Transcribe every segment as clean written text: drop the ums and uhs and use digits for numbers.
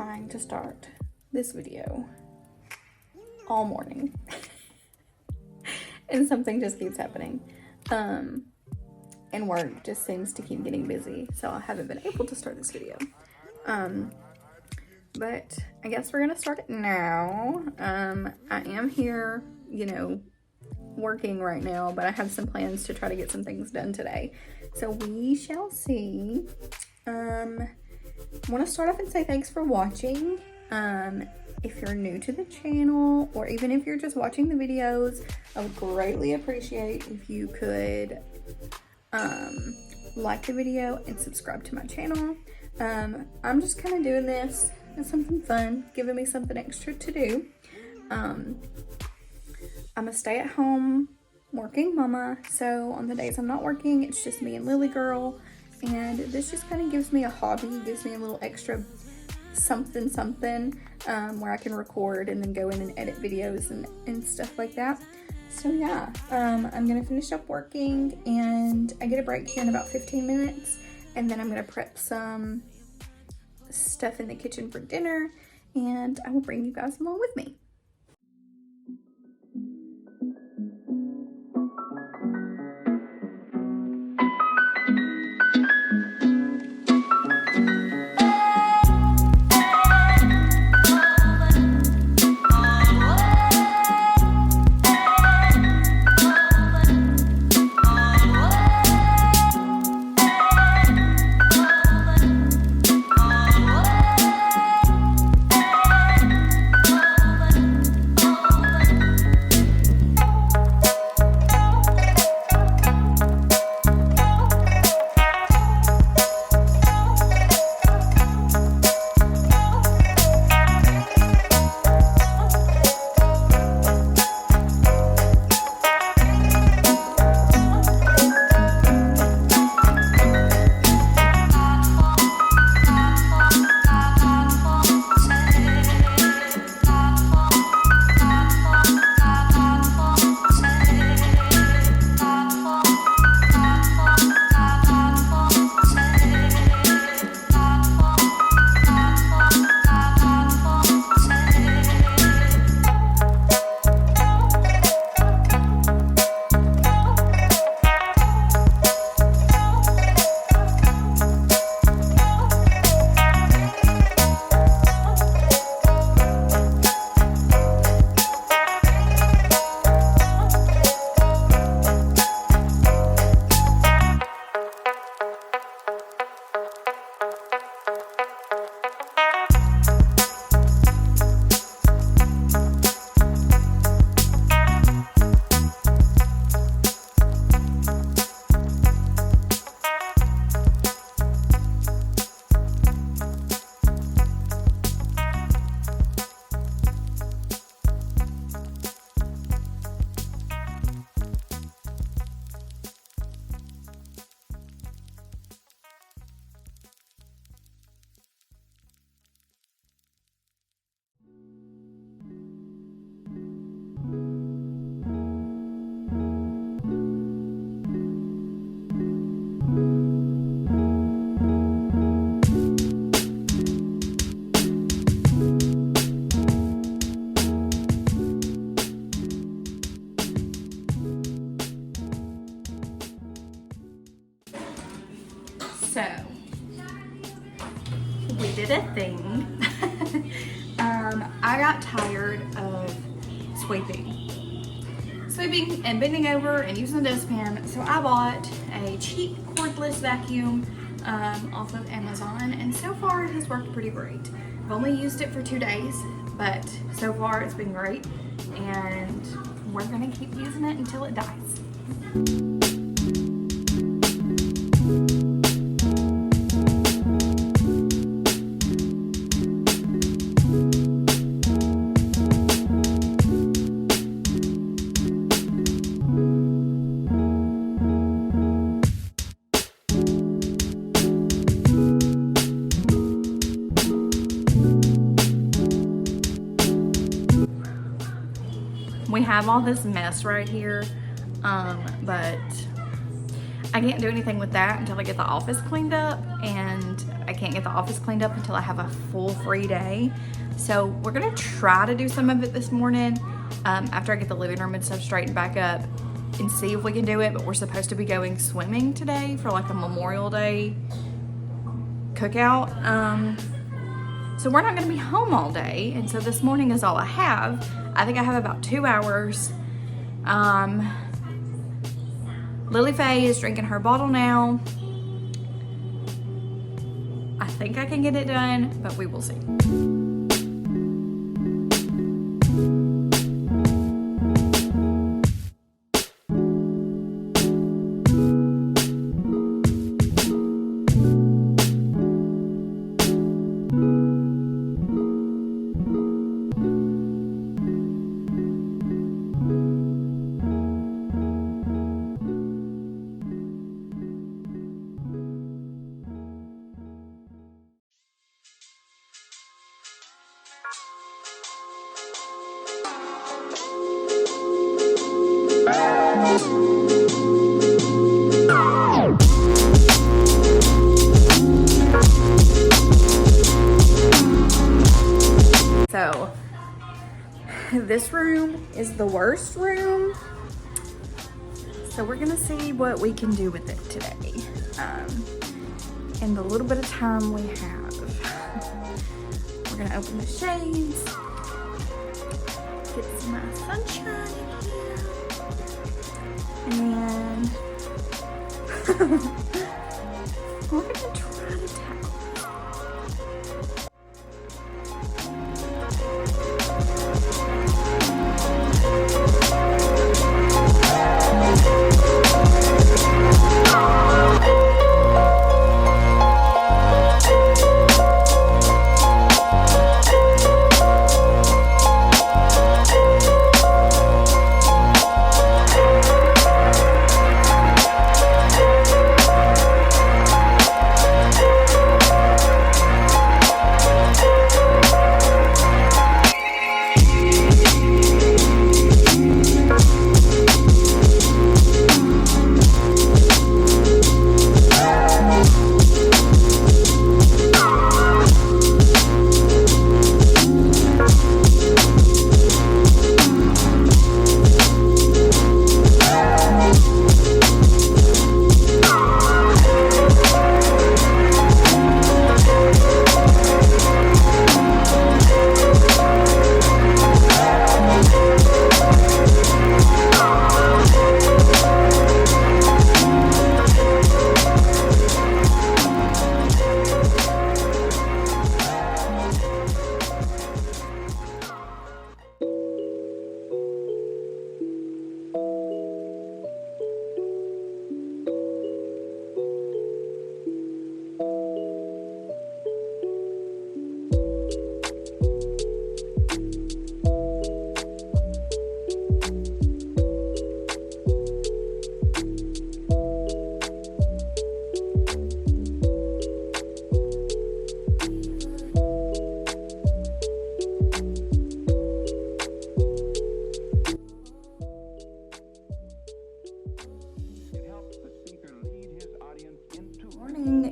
trying to start this video all morning and something just keeps happening. And work just seems to keep getting busy, so I haven't been able to start this video. But I guess we're gonna start it now. I am here, you know, working right now, but I have some plans to try to get some things done today. So we shall see. I want to start off and say thanks for watching. If you're new to the channel, or even if you're just watching the videos, I would greatly appreciate if you could like the video and subscribe to my channel. I'm just kind of doing this as something fun, giving me something extra to do. I'm a stay-at-home working mama, so on the days I'm not working, it's just me and Lily girl, and this just kind of gives me a hobby, gives me a little extra something where I can record and then go in and edit videos and stuff like that. So yeah, I'm gonna finish up working and I get a break here in about 15 minutes, and then I'm gonna prep some stuff in the kitchen for dinner, and I will bring you guys along with me. So, we did a thing. I got tired of sweeping and bending over and using the dustpan, so I bought a cheap cordless vacuum off of Amazon, and so far it has worked pretty great. I've only used it for 2 days, but so far it's been great, and we're gonna keep using it until it dies. We have all this mess right here, but I can't do anything with that until I get the office cleaned up, and I can't get the office cleaned up until I have a full free day. So we're gonna try to do some of it this morning after I get the living room and stuff straightened back up and see if we can do it. But we're supposed to be going swimming today for like a Memorial Day cookout. So we're not gonna be home all day, and so this morning is all I have. I think I have about 2 hours. Lily Faye is drinking her bottle now. I think I can get it done, but we will see. So this room is the worst room. So we're gonna see what we can do with it today. In the little bit of time we have. We're gonna open the shades, get some nice sunshine in here, and we're gonna try to tackle.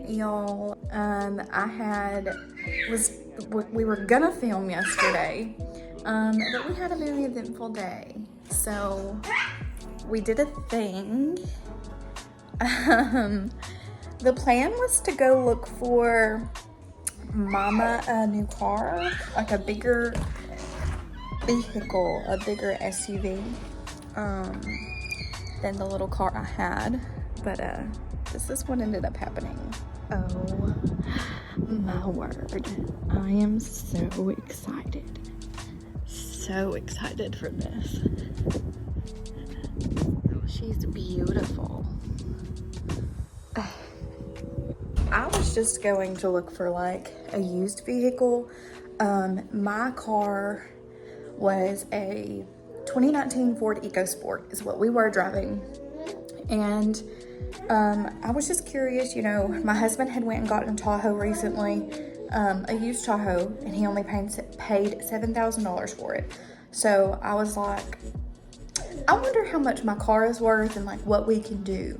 Y'all, we were gonna film yesterday, but we had a very eventful day, so we did a thing. The plan was to go look for Mama a new car, like a bigger vehicle, a bigger SUV, than the little car I had, but this is what ended up happening. Oh my word. I am so excited. So excited for this. She's beautiful. I was just going to look for like a used vehicle. My car was a 2019 Ford EcoSport is what we were driving. And I was just curious, you know, my husband had went and gotten a Tahoe recently, a used Tahoe, and he only paid $7,000 for it. So I was like, I wonder how much my car is worth and like what we can do.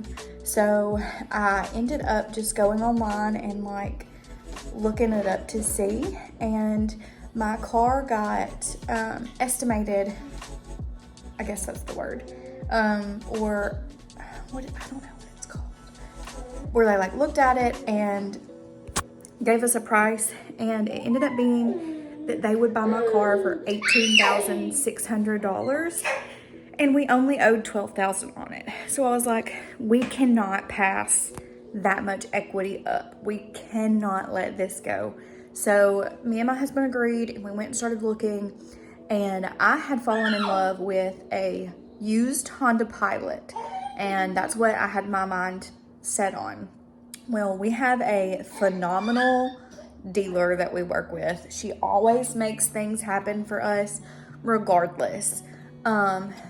So I ended up just going online and like looking it up to see, and my car got estimated, I guess that's the word, or what, I don't know what it's called, where they like looked at it and gave us a price, and it ended up being that they would buy my car for $18,600, and we only owed $12,000 on it. So I was like, we cannot pass that much equity up. We cannot let this go. So me and my husband agreed, and we went and started looking, and I had fallen in love with a used Honda Pilot, and that's what I had my mind set on. Well, we have a phenomenal dealer that we work with. She always makes things happen for us regardless.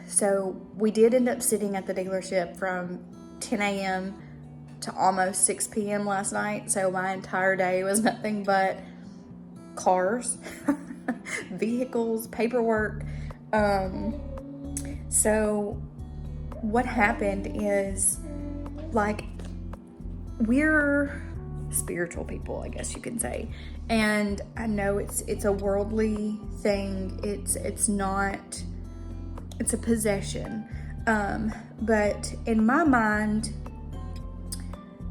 So we did end up sitting at the dealership from 10 a.m. to almost 6 p.m. last night. So my entire day was nothing but cars, vehicles, paperwork. So what happened is, like, we're spiritual people, I guess you can say. And I know it's a worldly thing. It's not, it's a possession. But in my mind,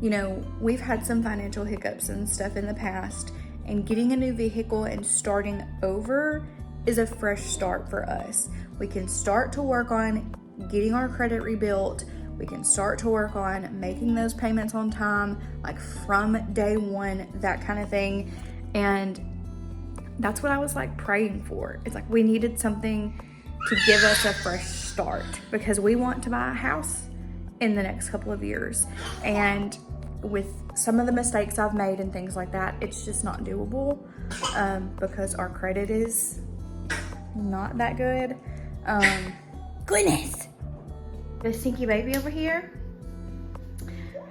you know, we've had some financial hiccups and stuff in the past, and getting a new vehicle and starting over is a fresh start for us. We can start to work on getting our credit rebuilt. We can start to work on making those payments on time, like from day one, that kind of thing. And that's what I was like praying for. It's like we needed something to give us a fresh start, because we want to buy a house in the next couple of years. And with some of the mistakes I've made and things like that, it's just not doable, because our credit is not that good. Goodness. The stinky baby over here,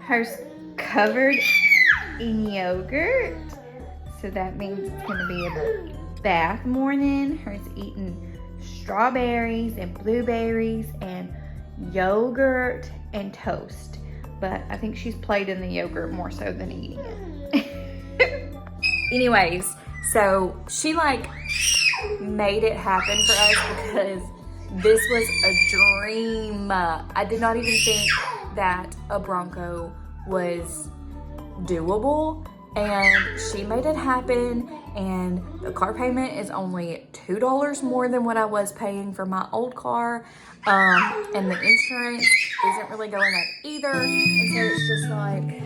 hers covered in yogurt, so that means it's gonna be a bath morning. Hers eating strawberries and blueberries and yogurt and toast, but I think she's played in the yogurt more so than eating it. Anyways, so she like made it happen for us, because this was a dream. I did not even think that a Bronco was doable, and she made it happen. And the car payment is only $2 more than what I was paying for my old car, and the insurance isn't really going up either. And so it's just like,